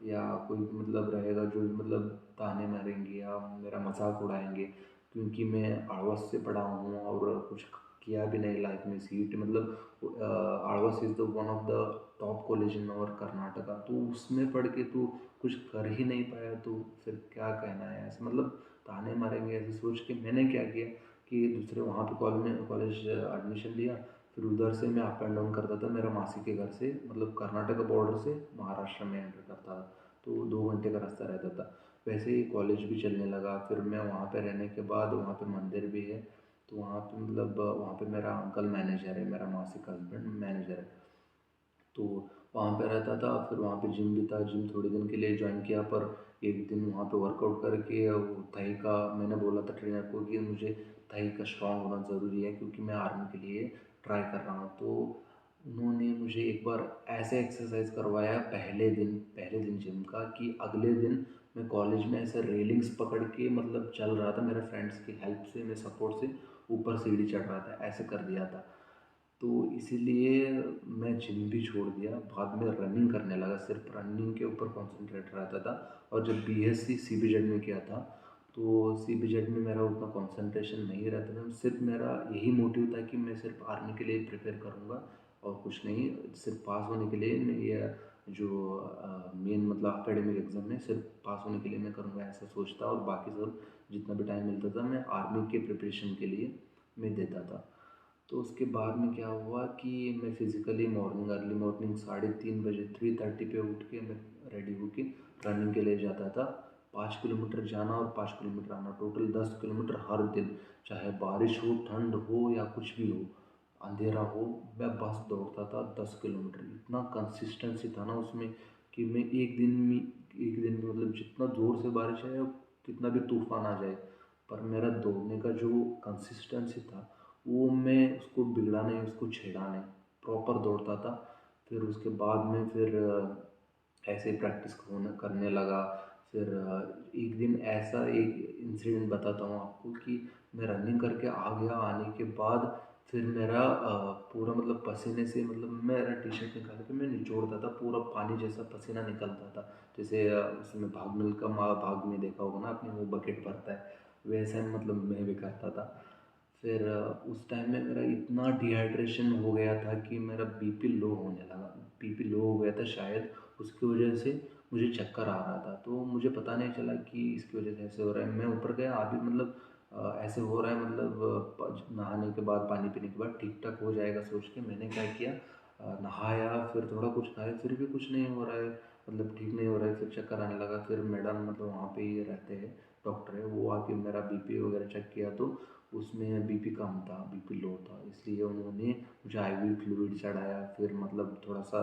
या कोई भी मतलब रहेगा जो भी मतलब ताने मारेंगे या मेरा मजाक उड़ाएंगे, क्योंकि मैं आड़वस से पढ़ा हूँ और कुछ किया भी नहीं लाइफ में। सीट मतलब आड़वस is the one of the top college in और कर्नाटका, तो उसमें पढ़ के तू कुछ कर ही नहीं पाया तो फिर क्या कहना है, ऐसे मतलब ताने मारेंगे ऐसे सोच के मैंने क्या किया कि दूसरे वहाँ पे कॉलेज एडमिशन लिया। फिर उधर से मैं अप एंड डाउन करता था, मेरा मासी के घर से मतलब कर्नाटक बॉर्डर से महाराष्ट्र में एंटर करता था, तो 2 घंटे का रास्ता रहता था। वैसे ही कॉलेज भी चलने लगा, फिर मैं वहाँ पे रहने के बाद वहाँ पे मंदिर भी है, तो वहाँ पे मतलब वहाँ पे मेरा अंकल मैनेजर है, मेरा मासी का हस्बैंड मैनेजर है, तो वहाँ पे रहता था। फिर वहाँ पे जिम भी था, जिम थोड़े दिन के लिए ज्वाइन किया, पर एक दिन वहाँ पे वर्कआउट करके वो थाई का मैंने बोला था ट्रेनर को कि मुझे थाई का स्ट्रांग होना ज़रूरी है क्योंकि मैं आर्मी के लिए ट्राई कर रहा हूँ। तो उन्होंने मुझे एक बार ऐसे एक्सरसाइज करवाया पहले दिन जिम का कि अगले दिन मैं कॉलेज में ऐसे रेलिंग्स पकड़ के मतलब चल रहा था, मेरे फ्रेंड्स की हेल्प से, मेरे सपोर्ट से ऊपर सीढ़ी चढ़ रहा था, ऐसे कर दिया था। तो इसीलिए मैं जिम भी छोड़ दिया, बाद में रनिंग करने लगा, सिर्फ रनिंग के ऊपर कॉन्सेंट्रेट रहता था। और जब बीएससी सीबीजेड में किया था तो सीबीजेड में मेरा उतना कंसंट्रेशन नहीं रहता था, सिर्फ मेरा यही मोटिव था कि मैं सिर्फ आर्मी के लिए प्रिपेयर करूँगा और कुछ नहीं, सिर्फ पास होने के लिए मैं ये जो मेन मतलब एकेडमिक एग्ज़ाम में सिर्फ पास होने के लिए मैं करूँगा ऐसा सोचता, और बाकी सब जितना भी टाइम मिलता था मैं आर्मी के प्रिपरेशन के लिए मैं देता था। तो उसके बाद में क्या हुआ कि मैं फिज़िकली मॉर्निंग अर्ली मॉर्निंग 3:30 बजे 3:30 पे उठ के मैं रेडी होके रनिंग के लिए जाता था। 5 किलोमीटर जाना और 5 किलोमीटर आना, टोटल 10 किलोमीटर हर दिन, चाहे बारिश हो, ठंड हो या कुछ भी हो, अंधेरा हो, मैं बस दौड़ता था 10 किलोमीटर। इतना कंसिस्टेंसी था ना उसमें कि मैं एक दिन में मतलब जितना ज़ोर से बारिश आए, कितना भी तूफान आ जाए, पर मेरा दौड़ने का जो कंसिस्टेंसी था वो मैं उसको बिगड़ा नहीं, उसको छेड़ा नहीं, प्रॉपर दौड़ता था। फिर उसके बाद में फिर ऐसे ही प्रैक्टिस करने लगा। फिर एक दिन ऐसा एक इंसिडेंट बताता हूँ आपको कि मैं रनिंग करके आ गया, आने के बाद फिर मेरा पूरा मतलब पसीने से मतलब मेरा टी शर्ट निकाल के मैं निचोड़ता था, पूरा पानी जैसा पसीना निकलता था, जैसे उसमें भाग मिल्खा भाग में देखा होगा ना आपने, वो बकेट भरता है वैसे मतलब मैं भी करता था। फिर उस टाइम में मेरा इतना डिहाइड्रेशन हो गया था कि मेरा बीपी लो होने लगा, बीपी लो हो गया था शायद, उसकी वजह से मुझे चक्कर आ रहा था। तो मुझे पता नहीं चला कि इसकी वजह से ऐसे हो रहा है, मैं ऊपर गया अभी मतलब ऐसे हो रहा है मतलब नहाने के बाद पानी पीने के बाद ठीक ठाक हो जाएगा सोच के मैंने क्या किया, नहाया, फिर थोड़ा कुछ खाया, फिर भी कुछ नहीं हो रहा है, मतलब ठीक नहीं हो रहा है, फिर चक्कर आने लगा। फिर मैडम मतलब वहाँ पे ही रहते हैं, डॉक्टर है, वो आके मेरा बीपी वगैरह चेक किया तो उसमें बीपी कम था, बीपी लो था, इसलिए उन्होंने मुझे आईवी फ्लूइड चढ़ाया। फिर मतलब थोड़ा सा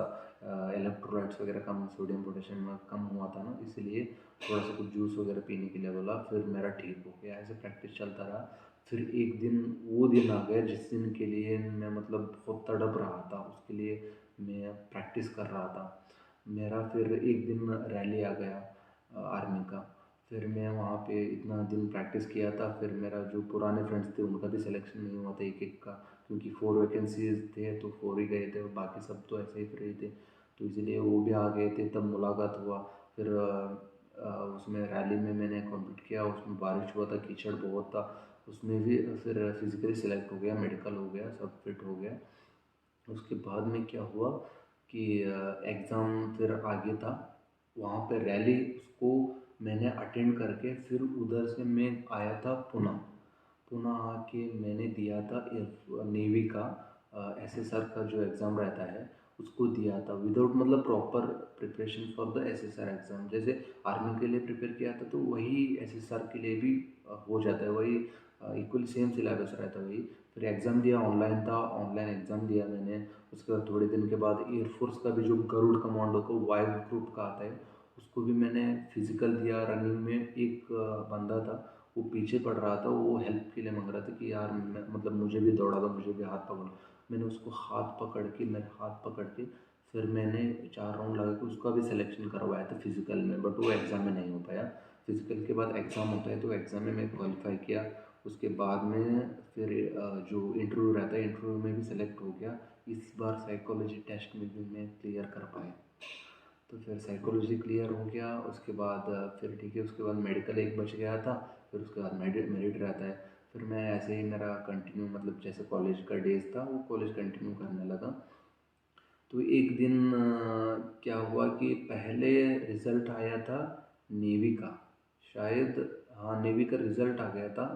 इलेक्ट्रोलाइट्स वगैरह कम, सोडियम पोटेशियम कम हुआ था ना, इसलिए थोड़ा सा कुछ जूस वगैरह पीने के लिए बोला, फिर मेरा ठीक हो गया। ऐसे प्रैक्टिस चलता रहा। फिर एक दिन वो दिन आ गया जिस दिन के लिए मैं मतलब बहुत तड़प रहा था, उसके लिए मैं प्रैक्टिस कर रहा था। मेरा फिर एक दिन रैली आ गया आर्मी का, फिर मैं वहाँ पे इतना दिन प्रैक्टिस किया था, फिर मेरा जो पुराने फ्रेंड्स थे उनका भी सिलेक्शन नहीं हुआ था एक एक का, क्योंकि 4 वैकेंसीज थे तो 4 ही गए थे और बाकी सब तो ऐसे ही फ्री थे, तो इसलिए वो भी आ गए थे, तब मुलाकात हुआ। फिर उसमें रैली में मैंने कॉम्पीट किया, उसमें बारिश हुआ था, कीचड़ बहुत था, उसमें भी फिर फिज़िकली सिलेक्ट हो गया, मेडिकल हो गया, सब फिट हो गया। उसके बाद में क्या हुआ कि एग्ज़ाम फिर आगे था, वहाँ पे रैली उसको मैंने अटेंड करके फिर उधर से मैं आया था पुणे। पुणे आके मैंने दिया था नेवी का एसएसआर का जो एग्ज़ाम रहता है उसको दिया था विदाउट मतलब proper preparation for the SSR exam. जैसे आर्मी के लिए प्रिपेयर किया था तो वही एसएसआर के लिए भी हो जाता है, वही इक्वल सेम सिलेबस रहता है वही। फिर एग्ज़ाम दिया, ऑनलाइन था, ऑनलाइन एग्ज़ाम दिया मैंने। उसके बाद थोड़े दिन के बाद एयरफोर्स का भी जो गरुड़ कमांडो को वाइव ग्रुप का आता है उसको भी मैंने फिजिकल दिया। रनिंग में एक बंदा था, वो पीछे पड़ रहा था, वो हेल्प के लिए मांग रहा था कि यार मतलब मुझे भी दौड़ा दो, मुझे भी हाथ पकड़ो। मैंने उसको हाथ पकड़ के, मेरे हाथ पकड़ के फिर मैंने 4 राउंड लगा के उसका भी सिलेक्शन करवाया था फिजिकल में, बट वो एग्ज़ाम में नहीं हो पाया। फिजिकल के बाद एग्ज़ाम होता है तो एग्ज़ाम में मैं क्वालिफाई किया। उसके बाद में फिर जो इंटरव्यू रहता है इंटरव्यू में भी सेलेक्ट हो गया। इस बार साइकोलॉजी टेस्ट में भी मैं क्लियर कर पाया। तो फिर साइकोलॉजी क्लियर हो गया। उसके बाद फिर ठीक है, उसके बाद मेडिकल एक बच गया था। फिर उसके बाद मेरिट मेरिट रहता है। फिर मैं ऐसे ही मेरा कंटिन्यू मतलब जैसे कॉलेज का डेज था वो कॉलेज कंटिन्यू करने लगा। तो एक दिन क्या हुआ कि पहले रिज़ल्ट आया था नेवी का, शायद, हाँ नेवी का रिज़ल्ट आ गया था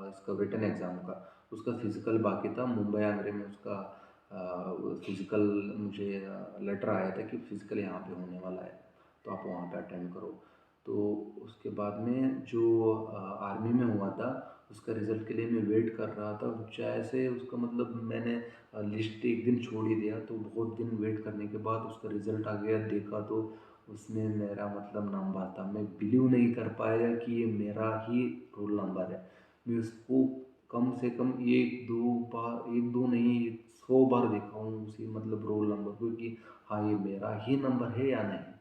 इसका रिटन एग्ज़ाम का। उसका फिज़िकल बाकी था, मुंबई आगरे में उसका फिज़िकल मुझे लेटर आया था कि फ़िज़िकल यहाँ पे होने वाला है तो आप वहाँ पे अटेंड करो। तो उसके बाद में जो आर्मी में हुआ था उसका रिज़ल्ट के लिए मैं वेट कर रहा था। जैसे उसका मतलब मैंने लिस्ट एक दिन छोड़ ही दिया, तो बहुत दिन वेट करने के बाद उसका रिज़ल्ट आ गया। देखा तो उसमें मेरा मतलब नंबर था। मैं बिलीव नहीं कर पाया कि ये मेरा ही रोल नंबर है। मैं उसको कम से कम एक दो बार, एक दो नहीं 100 बार देखा हूँ उसी मतलब रोल नंबर को कि हाँ ये मेरा ही नंबर है या नहीं।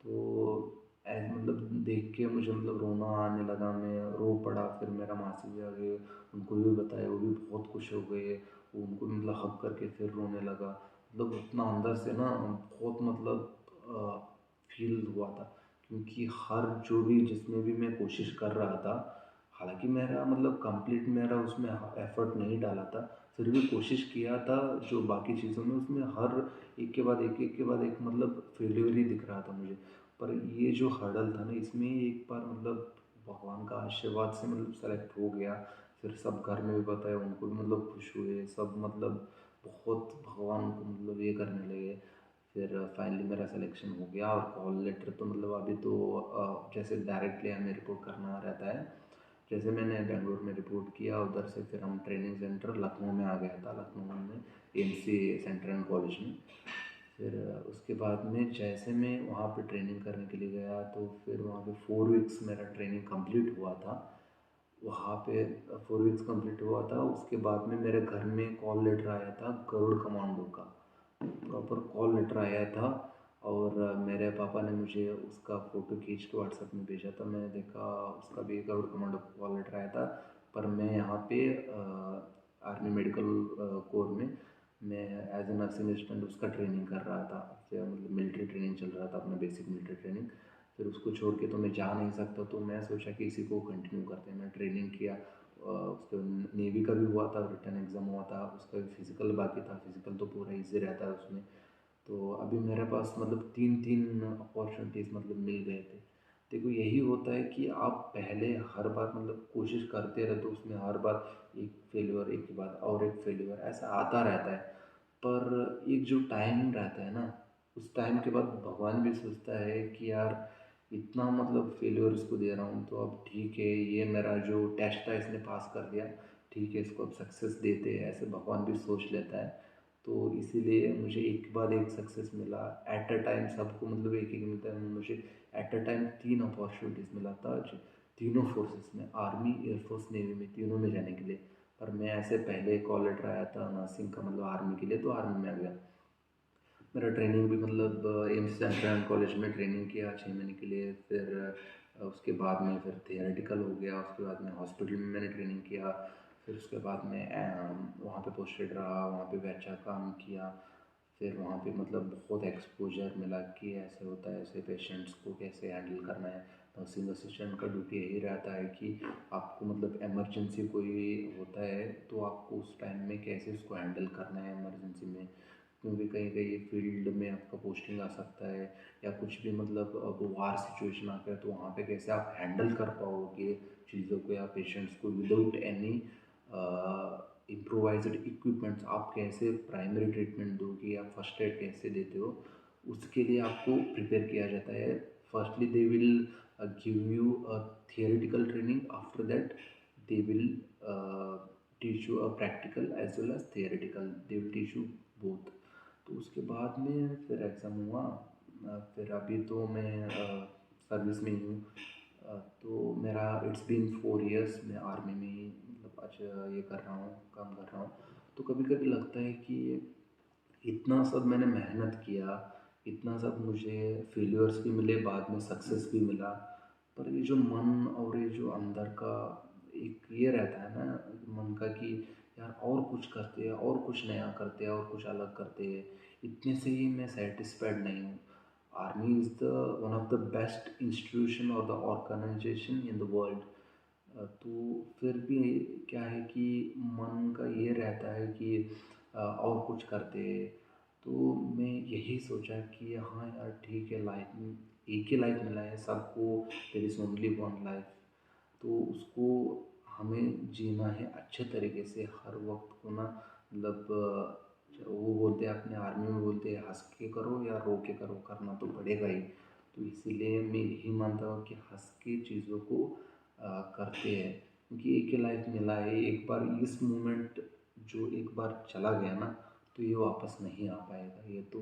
तो ऐसे मतलब देख के मुझे मतलब रोना आने लगा, मैं रो पड़ा। फिर मेरा मासी भी आ गए, उनको भी बताया, वो भी बहुत खुश हो गए। वो उनको मतलब हक करके फिर रोने लगा। मतलब उतना अंदर से ना बहुत मतलब फील हुआ था, क्योंकि हर जो भी जिसमें भी मैं कोशिश कर रहा था, हालांकि मेरा मतलब कंप्लीट मेरा उसमें एफर्ट नहीं डाला था, फिर भी कोशिश किया था जो बाकी चीज़ों में, उसमें हर एक के बाद एक के बाद एक मतलब फेल्योर ही दिख रहा था मुझे। पर ये जो हर्डल था ना इसमें एक बार मतलब भगवान का आशीर्वाद से मतलब सेलेक्ट हो गया। फिर सब घर में भी बताया, उनको भी मतलब खुश हुए सब, मतलब बहुत भगवान को मतलब ये करने लगे। फिर फाइनली मेरा सिलेक्शन हो गया। और कॉल लेटर तो मतलब अभी तो जैसे डायरेक्टली हमें रिपोर्ट करना रहता है। जैसे मैंने बेंगलोर में रिपोर्ट किया, उधर से फिर हम ट्रेनिंग सेंटर लखनऊ में आ गया था, लखनऊ में एमसी सेंटर एंड कॉलेज में। फिर उसके बाद में जैसे मैं वहाँ पे ट्रेनिंग करने के लिए गया तो फिर वहाँ पे 4 वीक्स मेरा ट्रेनिंग कंप्लीट हुआ था। वहाँ पे 4 वीक्स कंप्लीट हुआ था। उसके बाद में मेरे घर में कॉल लेटर आया था गरुड़ कमांडो का, प्रॉपर कॉल लेटर आया था। और मेरे पापा ने मुझे उसका फ़ोटो खींच के व्हाट्सएप में भेजा था। मैंने देखा उसका भी गरुड़ कमांडो का कॉल लेटर आया था। पर मैं यहाँ पे आर्मी मेडिकल कोर में मैं एज ए नर्सिंग असिस्टेंट उसका ट्रेनिंग कर रहा था। मतलब मिलिट्री ट्रेनिंग चल रहा था अपना, बेसिक मिलिट्री ट्रेनिंग। फिर उसको छोड़ के तो मैं जा नहीं सकता, तो मैं सोचा कि इसी को कंटिन्यू करते हैं। मैं ट्रेनिंग किया। उसके नेवी का भी हुआ था, रिटर्न एग्ज़ाम हुआ था, उसका भी फिज़िकल बाकी था। फिज़िकल तो पूरा इजी रहता है उसमें। तो अभी मेरे पास मतलब तीन तीन अपॉर्चुनिटीज़ मतलब मिल गए थे। देखो यही होता है कि आप पहले हर बार मतलब कोशिश करते रहते हो, उसमें हर बार एक फेल्योर, एक के बाद और एक फेल्योर ऐसा आता रहता है। पर एक जो टाइम रहता है ना, उस टाइम के बाद भगवान भी सोचता है कि यार इतना मतलब फेल्योर इसको दे रहा हूँ तो अब ठीक है, ये मेरा जो टेस्ट था इसने पास कर दिया, ठीक है इसको अब सक्सेस देते हैं, ऐसे भगवान भी सोच लेता है। तो इसीलिए मुझे एक के बाद एक सक्सेस मिला एट अ टाइम। सबको मतलब एक एक मिलता है, मुझे एट अ टाइम 3 अपॉर्चुनिटीज़ मिला था जो तीनों फोर्सेस में, आर्मी, एयरफोर्स, नेवी में, तीनों में जाने के लिए। पर मैं ऐसे पहले कॉल लेटर आया था नर्सिंग का मतलब आर्मी के लिए, तो आर्मी में आ गया। मेरा ट्रेनिंग भी मतलब एम्स सेंटर एंड कॉलेज में ट्रेनिंग किया 6 महीने के लिए। फिर उसके बाद में फिर थियोरेटिकल हो गया। उसके बाद में हॉस्पिटल में मैंने ट्रेनिंग किया। फिर उसके बाद में वहाँ पे पोस्टेड रहा, वहाँ पे भी अच्छा काम किया। फिर वहाँ पे मतलब बहुत एक्सपोजर मिला कि ऐसे होता है, ऐसे पेशेंट्स को कैसे हैंडल करना है। नर्सिंग असिस्टेंट का ड्यूटी यही रहता है कि आपको मतलब इमरजेंसी कोई होता है तो आपको उस टाइम में कैसे उसको हैंडल करना है इमरजेंसी में। क्योंकि कहीं कहीं फील्ड में आपका पोस्टिंग आ सकता है, या कुछ भी मतलब अब वार सिचुएशन आ गया तो वहाँ पे कैसे आप हैंडल कर पाओगे चीज़ों को या पेशेंट्स को विदाउट एनी इम्प्रोवाइज्ड इक्विपमेंट्स, आप कैसे प्राइमरी ट्रीटमेंट दोगे या फर्स्ट एड कैसे देते हो, उसके लिए आपको प्रिपेयर किया जाता है। Firstly they will give you a theoretical training, after that they will teach you a practical as well as theoretical, they will teach you both। तो उसके बाद में फिर एग्ज़ाम हुआ। फिर अभी तो मैं सर्विस में ही हूँ। तो मेरा इट्स बीन 4 years मैं आर्मी में ही मतलब आज ये कर रहा हूँ, काम कर रहा हूँ। तो कभी कभी लगता है कि इतना सब मैंने मेहनत किया, इतना सब मुझे फेल्योर्स भी मिले, बाद में सक्सेस भी मिला, पर ये जो मन और ये जो अंदर का एक ये रहता है ना मन का कि यार और कुछ करते हैं, और कुछ नया करते हैं, और कुछ अलग करते हैं, इतने से ही मैं सेटिस्फाइड नहीं हूँ। Army is the one of the best institution और the organisation in the world. तो फिर भी क्या है कि मन का ये रहता है कि और कुछ करते। तो मैं यही सोचा कि हाँ यार ठीक है, लाइफ में एक ही लाइफ मिला है सबको, there is only one life, तो उसको हमें जीना है अच्छे तरीके से। हर वक्त को ना मतलब वो बोलते हैं अपने आर्मी में बोलते हैं हंस के करो या रो के करो, करना तो पड़ेगा ही। तो इसीलिए मैं यही मानता हूँ कि हंस के चीज़ों को करते हैं, क्योंकि एक ही लाइफ मिला है। एक बार इस मोमेंट जो एक बार चला गया ना, तो ये वापस नहीं आ पाएगा, ये तो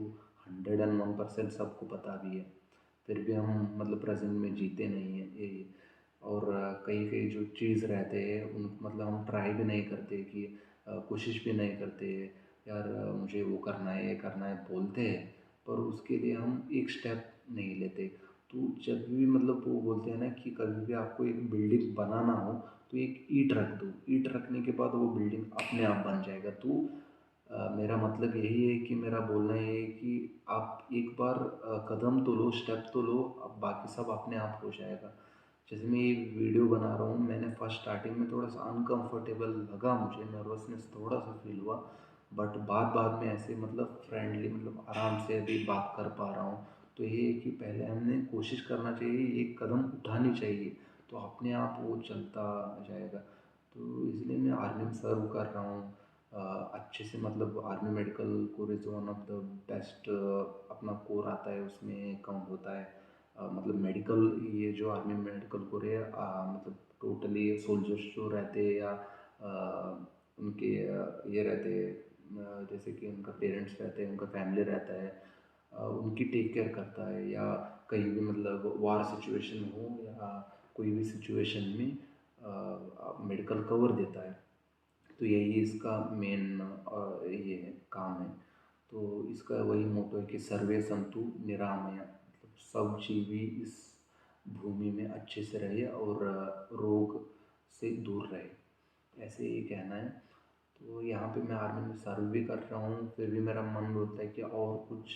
101% सबको पता भी है। फिर भी हम मतलब प्रेजेंट में जीते नहीं हैं ये। और कई कई जो चीज़ रहते हैं उन मतलब हम ट्राई भी नहीं करते कि कोशिश भी नहीं करते यार मुझे वो करना है ये करना है बोलते हैं, पर उसके लिए हम एक स्टेप नहीं लेते। तो जब भी मतलब वो बोलते हैं ना कि कभी भी आपको एक बिल्डिंग बनाना हो तो एक ईंट रख दो, ईंट रखने के बाद वो बिल्डिंग अपने आप बन जाएगा। तो मेरा मतलब यही है कि मेरा बोलना ये है कि आप एक बार कदम तो लो, स्टेप तो लो, अब बाकी सब अपने आप हो जाएगा। जैसे मैं ये वीडियो बना रहा हूँ, मैंने फर्स्ट स्टार्टिंग में थोड़ा सा अनकंफर्टेबल लगा, मुझे नर्वसनेस थोड़ा सा फील हुआ, बट बाद बाद में ऐसे मतलब फ्रेंडली मतलब आराम से अभी बात कर पा रहा हूँ। तो ये है कि पहले हमने कोशिश करना चाहिए, एक कदम उठानी चाहिए, तो अपने आप वो चलता जाएगा। तो इसलिए मैं आर्मी में सर्व कर रहा हूँ अच्छे से। मतलब army medical corps is one of the best अपना कोर आता है, उसमें काउंट होता है। मतलब मेडिकल ये जो आर्मी मेडिकल कोर है मतलब टोटली सोल्जर्स जो रहते हैं या उनके ये रहते हैं जैसे कि उनका पेरेंट्स रहते हैं, उनका फैमिली रहता है, उनकी टेक केयर करता है, या कहीं भी मतलब वार सिचुएशन हो या कोई भी सिचुएशन में मेडिकल कवर देता है। तो यही इसका मेन ये है, काम है। तो इसका वही मोटो है कि सर्वे संतु निरामया, मतलब सब जीवी इस भूमि में अच्छे से रहे और रोग से दूर रहे, ऐसे ही कहना है। तो यहाँ पे मैं आर्मी में सर्व भी कर रहा हूँ, फिर भी मेरा मन होता है कि और कुछ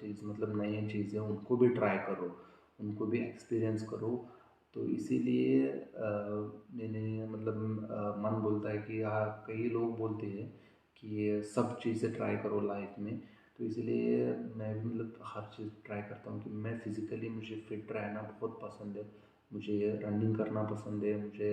चीज़ मतलब नई चीज़ें उनको भी ट्राई करो, उनको भी एक्सपीरियंस करो। तो इसीलिए मैंने मतलब मन बोलता है कि हाँ, कई लोग बोलते हैं कि ये सब चीज़ें ट्राई करो लाइफ में। तो इसलिए मैं भी मतलब हर चीज़ ट्राई करता हूँ कि मैं फिज़िकली मुझे फिट रहना बहुत पसंद है, मुझे रनिंग करना पसंद है, मुझे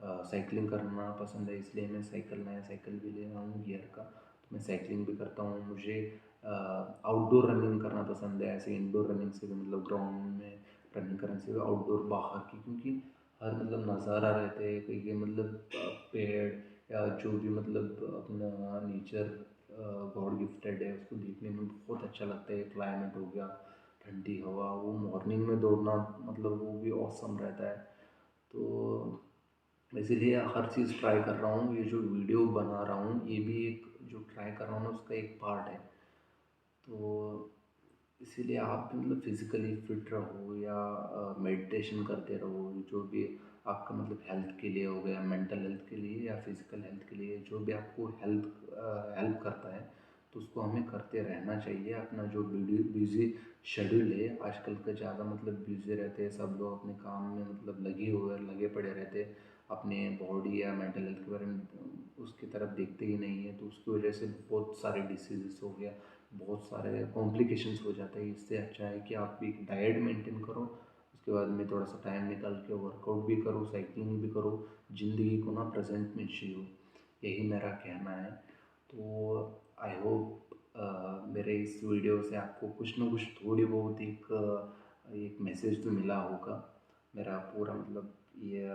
साइकिलिंग करना पसंद है। इसलिए मैं नया साइकिल भी ले रहा हूँ गियर का, तो मैं साइकिलिंग भी करता हूँ। मुझे आउटडोर रनिंग करना पसंद है, ऐसे इंडोर रनिंग से भी मतलब ग्राउंड में रनिंग करने से भी आउटडोर बाहर की, क्योंकि हर मतलब नज़ारा रहते हैं कहीं के मतलब पेड़ या जो भी मतलब अपना नेचर गॉड गिफ्टेड है, उसको देखने में बहुत अच्छा लगता है। क्लाइमेट हो गया, ठंडी हवा, वो मॉर्निंग में दौड़ना मतलब वो भी ऑसम रहता है। तो इसीलिए हर चीज़ ट्राई कर रहा हूँ। ये जो वीडियो बना रहा हूँ ये भी एक जो ट्राई कर रहा हूँ ना उसका एक पार्ट है। तो इसीलिए आप भी मतलब फिज़िकली फिट रहो या मेडिटेशन करते रहो, जो भी आपका मतलब हेल्थ के लिए हो गया, मेंटल हेल्थ के लिए या फिज़िकल हेल्थ के लिए, जो भी आपको हेल्प करता है तो उसको हमें करते रहना चाहिए। अपना जो बिजी शेड्यूल है आजकल का, ज़्यादा मतलब बिजी रहते हैं सब लोग अपने काम में, मतलब लगे पड़े रहते हैं, अपने बॉडी या मेंटल हेल्थ के बारे में उसकी तरफ देखते ही नहीं है। तो उसकी वजह से बहुत सारे डिसीज़ हो गया, बहुत सारे कॉम्प्लिकेशंस हो जाते हैं। इससे अच्छा है कि आप एक डाइट मेंटेन करो, उसके बाद में थोड़ा सा टाइम निकाल के वर्कआउट भी करो, साइकिलिंग भी करो, ज़िंदगी को ना प्रेजेंट में जियो, यही मेरा कहना है। तो आई होप मेरे इस वीडियो से आपको कुछ ना कुछ थोड़ी बहुत एक मैसेज तो मिला होगा। मेरा पूरा मतलब ये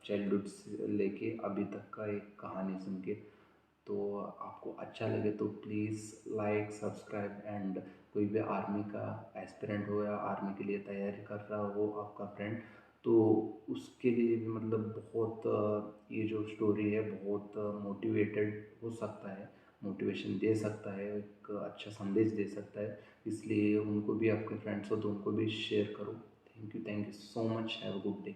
चाइल्डहुड से लेके अभी तक का एक कहानी सुन के, तो आपको अच्छा लगे तो प्लीज़ लाइक सब्सक्राइब एंड कोई भी आर्मी का एस्पिरेंट हो या आर्मी के लिए तैयारी कर रहा हो आपका फ्रेंड, तो उसके लिए भी मतलब बहुत ये जो स्टोरी है बहुत मोटिवेटेड हो सकता है, मोटिवेशन दे सकता है, एक अच्छा संदेश दे सकता है। इसलिए उनको भी, आपके फ्रेंड्स हो तो उनको भी शेयर करो। Thank you so much, have a good day.